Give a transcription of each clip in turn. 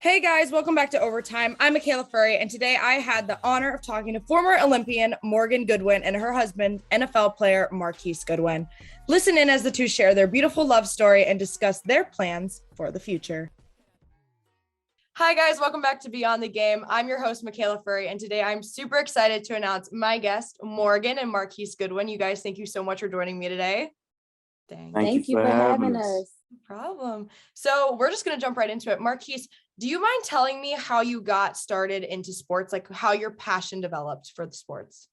Hey guys, welcome back to Overtime. I'm Makayla Furrey, and today I had the honor of talking to former Olympian Morgan Goodwin and her husband, NFL player Marquise Goodwin. Listen in as the two share their beautiful love story and discuss their plans for the future. Hi guys, welcome back to Beyond the Game. I'm your host, Makayla Furrey, and today I'm super excited to announce my guest, Morgan and Marquise Goodwin. You guys, thank you so much for joining me today. Thank you for having us. No problem. So we're just going to jump right into it. Marquise, do you mind telling me how you got started into sports, like how your passion developed for the sports?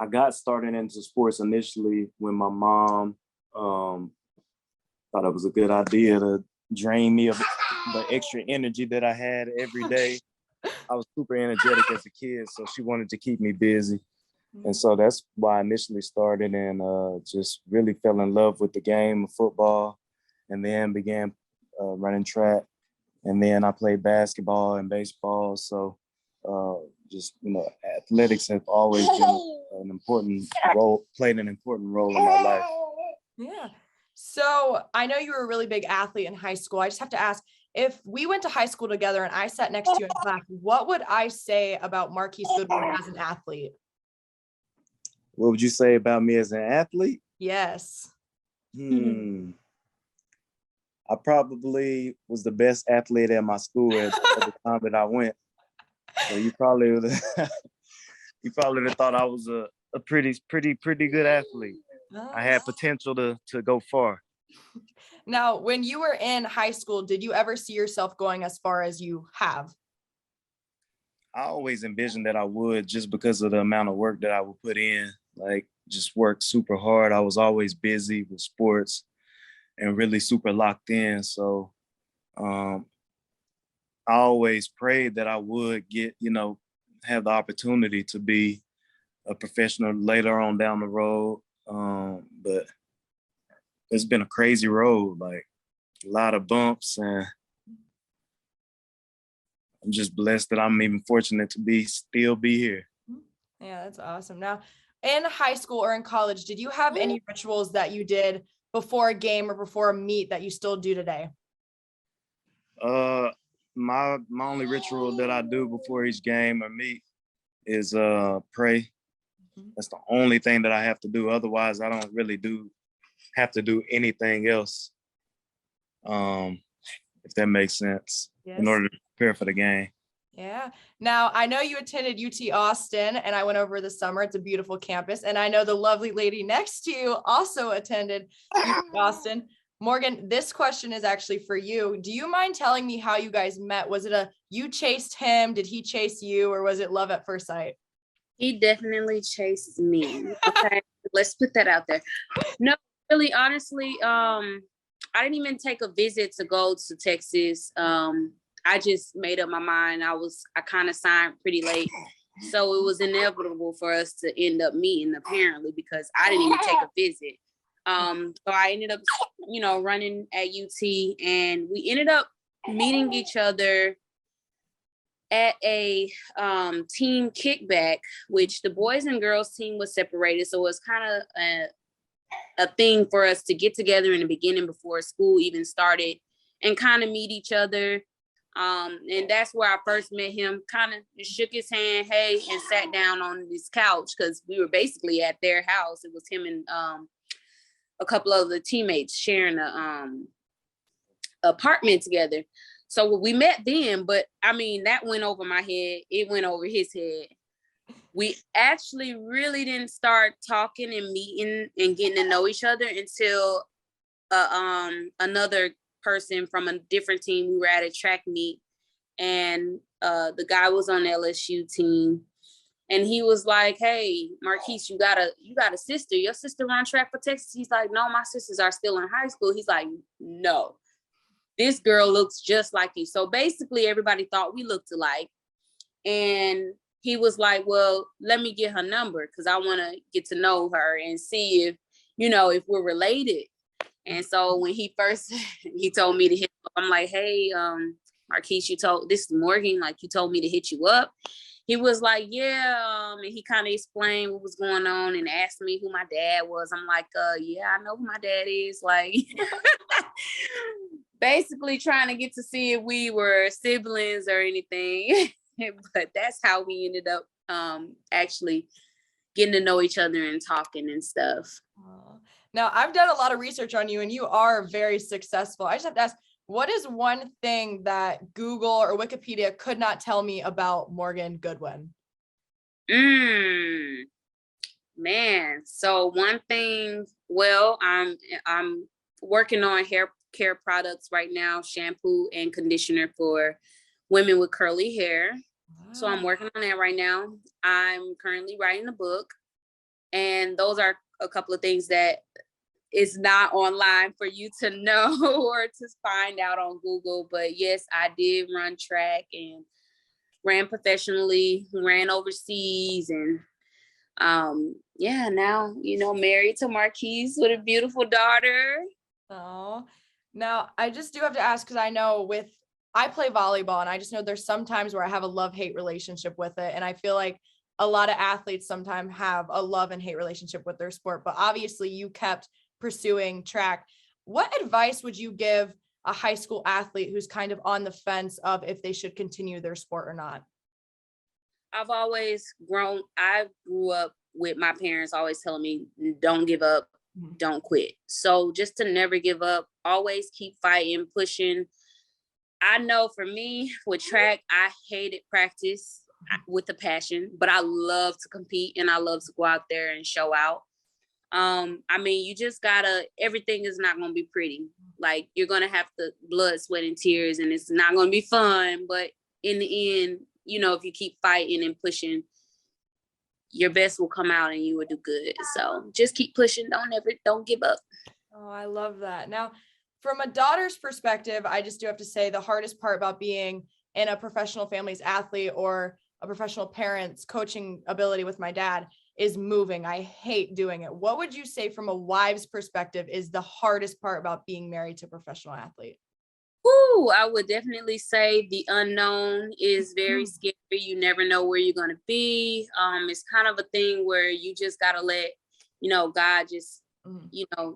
I got started into sports initially when my mom thought it was a good idea to drain me of the extra energy that I had every day. I was super energetic as a kid, so she wanted to keep me busy. And so that's why I initially started and just really fell in love with the game of football, and then began running track. And then I played basketball and baseball. So athletics have always been played an important role in my life. Yeah. So I know you were a really big athlete in high school. I just have to ask, if we went to high school together and I sat next to you in class, what would I say about Marquise Goodwin as an athlete? What would you say about me as an athlete? Yes. I probably was the best athlete at my school at the time that I went. So you probably would have thought I was a pretty good athlete. Nice. I had potential to go far. Now, when you were in high school, did you ever see yourself going as far as you have? I always envisioned that I would, just because of the amount of work that I would put in, like just work super hard. I was always busy with sports and really super locked in. So I always prayed that I would have the opportunity to be a professional later on down the road. But it's been a crazy road, like a lot of bumps, and I'm just blessed that I'm even fortunate to still be here. Yeah, that's awesome. Now, in high school or in college, did you have any rituals that you did before a game or before a meet that you still do today? My only ritual that I do before each game or meet is pray. That's the only thing that I have to do. Otherwise, I don't really have to do anything else. If that makes sense. Yes. In order to prepare for the game. Yeah. Now, I know you attended UT Austin, and I went over this summer. It's a beautiful campus. And I know the lovely lady next to you also attended UT Austin. Morgan, this question is actually for you. Do you mind telling me how you guys met? Was it you chased him? Did he chase you? Or was it love at first sight? He definitely chased me. Okay, let's put that out there. No, really, honestly, I didn't even take a visit to go to Texas. I just made up my mind. I kind of signed pretty late. So it was inevitable for us to end up meeting, apparently, because I didn't even take a visit. So I ended up, running at UT, and we ended up meeting each other at a team kickback, which the boys and girls team was separated. So it was kind of a thing for us to get together in the beginning before school even started and kind of meet each other. And that's where I first met him, kind of shook his hand, hey, and sat down on this couch because we were basically at their house. It was him and a couple of the teammates sharing a apartment together. So we met then, but I mean, that went over my head. It went over his head. We actually really didn't start talking and meeting and getting to know each other until another person from a different team. We were at a track meet, and the guy was on the LSU team, and he was like, "Hey, Marquise, you got a sister. Your sister run track for Texas?" He's like, "No, my sisters are still in high school." He's like, "No, this girl looks just like you." So basically, everybody thought we looked alike, and he was like, "Well, let me get her number because I want to get to know her and see if we're related." And so when he told me to hit up, I'm like, "Hey, Marquise, this is Morgan, like you told me to hit you up." He was like, "Yeah," and he kind of explained what was going on and asked me who my dad was. I'm like, "Yeah, I know who my dad is." Like, basically trying to get to see if we were siblings or anything. But that's how we ended up actually getting to know each other and talking and stuff. Now, I've done a lot of research on you and you are very successful. I just have to ask, what is one thing that Google or Wikipedia could not tell me about Morgan Goodwin? Man, so one thing, well, I'm working on hair care products right now, shampoo and conditioner for women with curly hair. Wow. So I'm working on that right now. I'm currently writing a book, and those are a couple of things that is not online for you to know or to find out on Google. But yes, I did run track and ran professionally, ran overseas, and now, married to Marquise with a beautiful daughter. Oh, now I just do have to ask, because I know I play volleyball and I just know there's some times where I have a love-hate relationship with it. And I feel like a lot of athletes sometimes have a love and hate relationship with their sport, but obviously you kept pursuing track. What advice would you give a high school athlete who's kind of on the fence of if they should continue their sport or not? I grew up with my parents always telling me, don't give up, don't quit. So just to never give up, always keep fighting, pushing. I know for me with track, I hated practice with a passion, but I love to compete and I love to go out there and show out. You just everything is not going to be pretty. Like, you're going to have to blood, sweat, and tears, and it's not going to be fun. But in the end, if you keep fighting and pushing, your best will come out and you will do good. So just keep pushing. Don't give up. Oh, I love that. Now, from a daughter's perspective, I just do have to say the hardest part about being in a professional family's athlete or a professional parent's coaching ability with my dad is moving. I hate doing it. What would you say from a wife's perspective is the hardest part about being married to a professional athlete? I would definitely say the unknown is very scary. You never know where you're going to be. It's kind of a thing where you just got to let, God just,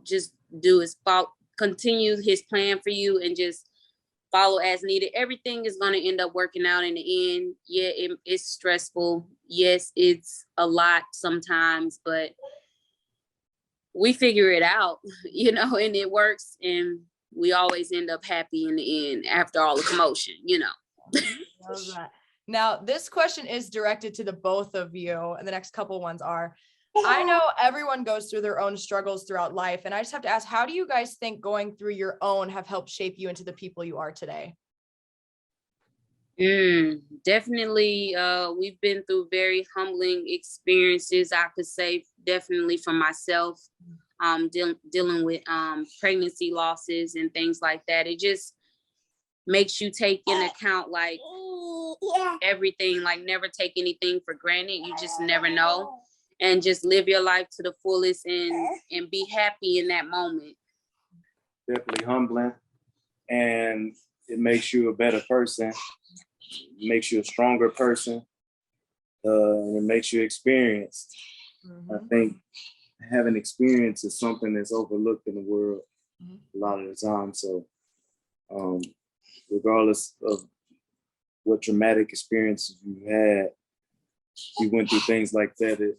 just do his fault, continue his plan for you and just follow as needed. Everything is going to end up working out in the end. Yeah, it's stressful. Yes, it's a lot sometimes, but we figure it out, and it works. And we always end up happy in the end after all the commotion, Love that. Now, this question is directed to the both of you, and the next couple ones are, I know everyone goes through their own struggles throughout life, and I just have to ask, how do you guys think going through your own have helped shape you into the people you are today? Definitely. We've been through very humbling experiences, I could say, definitely for myself. Dealing with pregnancy losses and things like that. It just makes you take in account like everything, like never take anything for granted. You just never know, and just live your life to the fullest and be happy in that moment. Definitely humbling, and it makes you a better person, it makes you a stronger person, and it makes you experienced. I think having experience is something that's overlooked in the world a lot of the time. So regardless of what traumatic experiences you had, you went through things like that,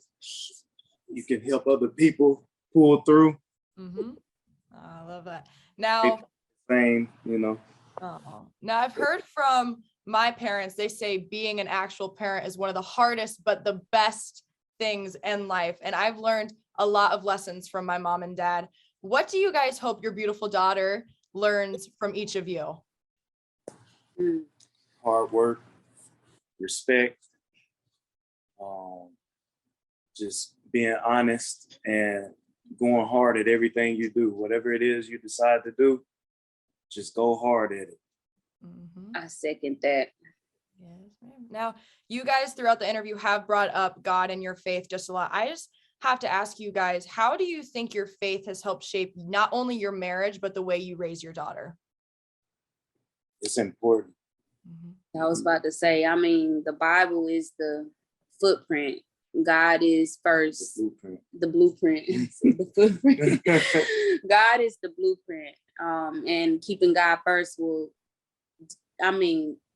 you can help other people pull through. I love that. Now, Now I've heard from my parents, they say being an actual parent is one of the hardest, but the best things in life. And I've learned a lot of lessons from my mom and dad. What do you guys hope your beautiful daughter learns from each of you? Hard work, respect, just being honest and going hard at everything you do. Whatever it is you decide to do, just go hard at it. I second that. Yes, ma'am. Now, you guys throughout the interview have brought up God and your faith just a lot. I just have to ask you guys, how do you think your faith has helped shape not only your marriage, but the way you raise your daughter? It's important. I was about to say, the Bible is the footprint. God is first. The blueprint. The footprint. God is the blueprint. And keeping God first will,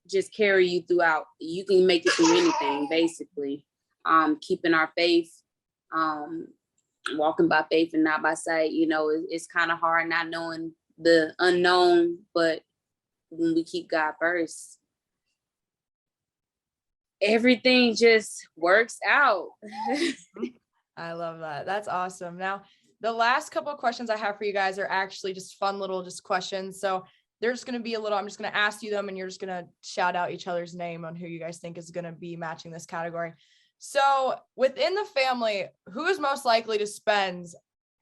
just carry you throughout. You can make it through anything, basically. Keeping our faith, walking by faith and not by sight. It's kind of hard not knowing the unknown, but when we keep God first, everything just works out. I love that. That's awesome. Now, the last couple of questions I have for you guys are actually just fun little questions. So they're just going to be I'm just going to ask you them and you're just going to shout out each other's name on who you guys think is going to be matching this category. So within the family, who is most likely to spend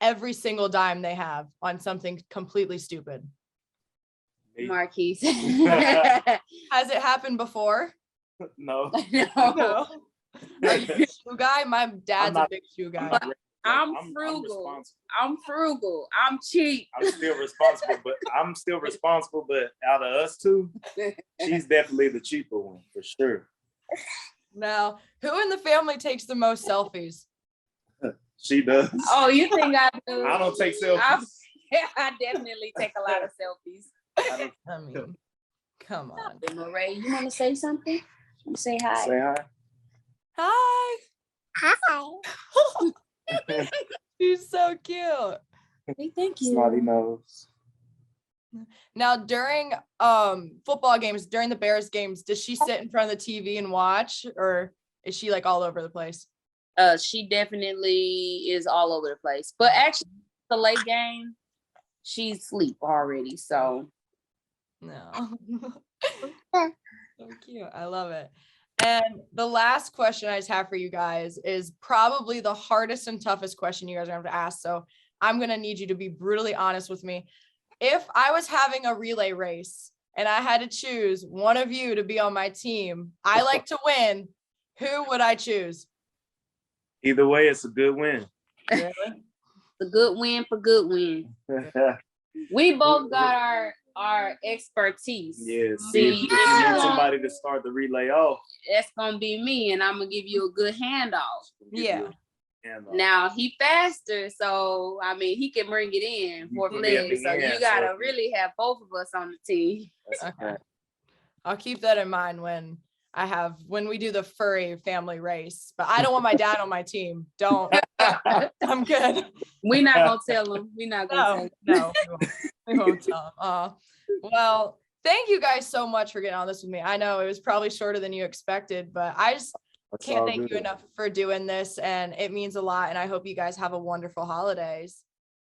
every single dime they have on something completely stupid? Marquise. Has it happened before? No. No. Are you a shoe guy? My dad's a big shoe guy. I'm frugal. I'm frugal. I'm cheap. I'm still responsible, but out of us two, she's definitely the cheaper one for sure. Now, who in the family takes the most selfies? She does. Oh, you think I do? I don't take selfies. I definitely take a lot of selfies. I mean, come on. Marae, you want to say something? You want to say hi? Say hi. Hi. Hi. She's so cute. Hey, thank you. Snotty nose. Now, during football games, during the Bears games, does she sit in front of the TV and watch, or is she like all over the place? She definitely is all over the place. But actually, the late game, she's asleep already. So no. So cute. I love it. And the last question I just have for you guys is probably the hardest and toughest question you guys are going to have to ask. So I'm going to need you to be brutally honest with me. If I was having a relay race and I had to choose one of you to be on my team, I like to win, who would I choose? Either way, it's a good win. Really? A good win for good win. We both got our expertise. Yes. See, if you need somebody to start the relay off, that's gonna be me, and I'm gonna give you a good handoff. Yeah. Now he faster, so he can bring it in for leg. So you gotta really have both of us on the team. Okay. I'll keep that in mind when we do the Furrey family race, but I don't want my dad on my team. Don't. I'm good. We're not gonna tell him. We're not gonna tell him. No, we won't tell him. Well, thank you guys so much for getting on this with me. I know it was probably shorter than you expected, but I just can't thank you enough for doing this, and it means a lot, and I hope you guys have a wonderful holidays.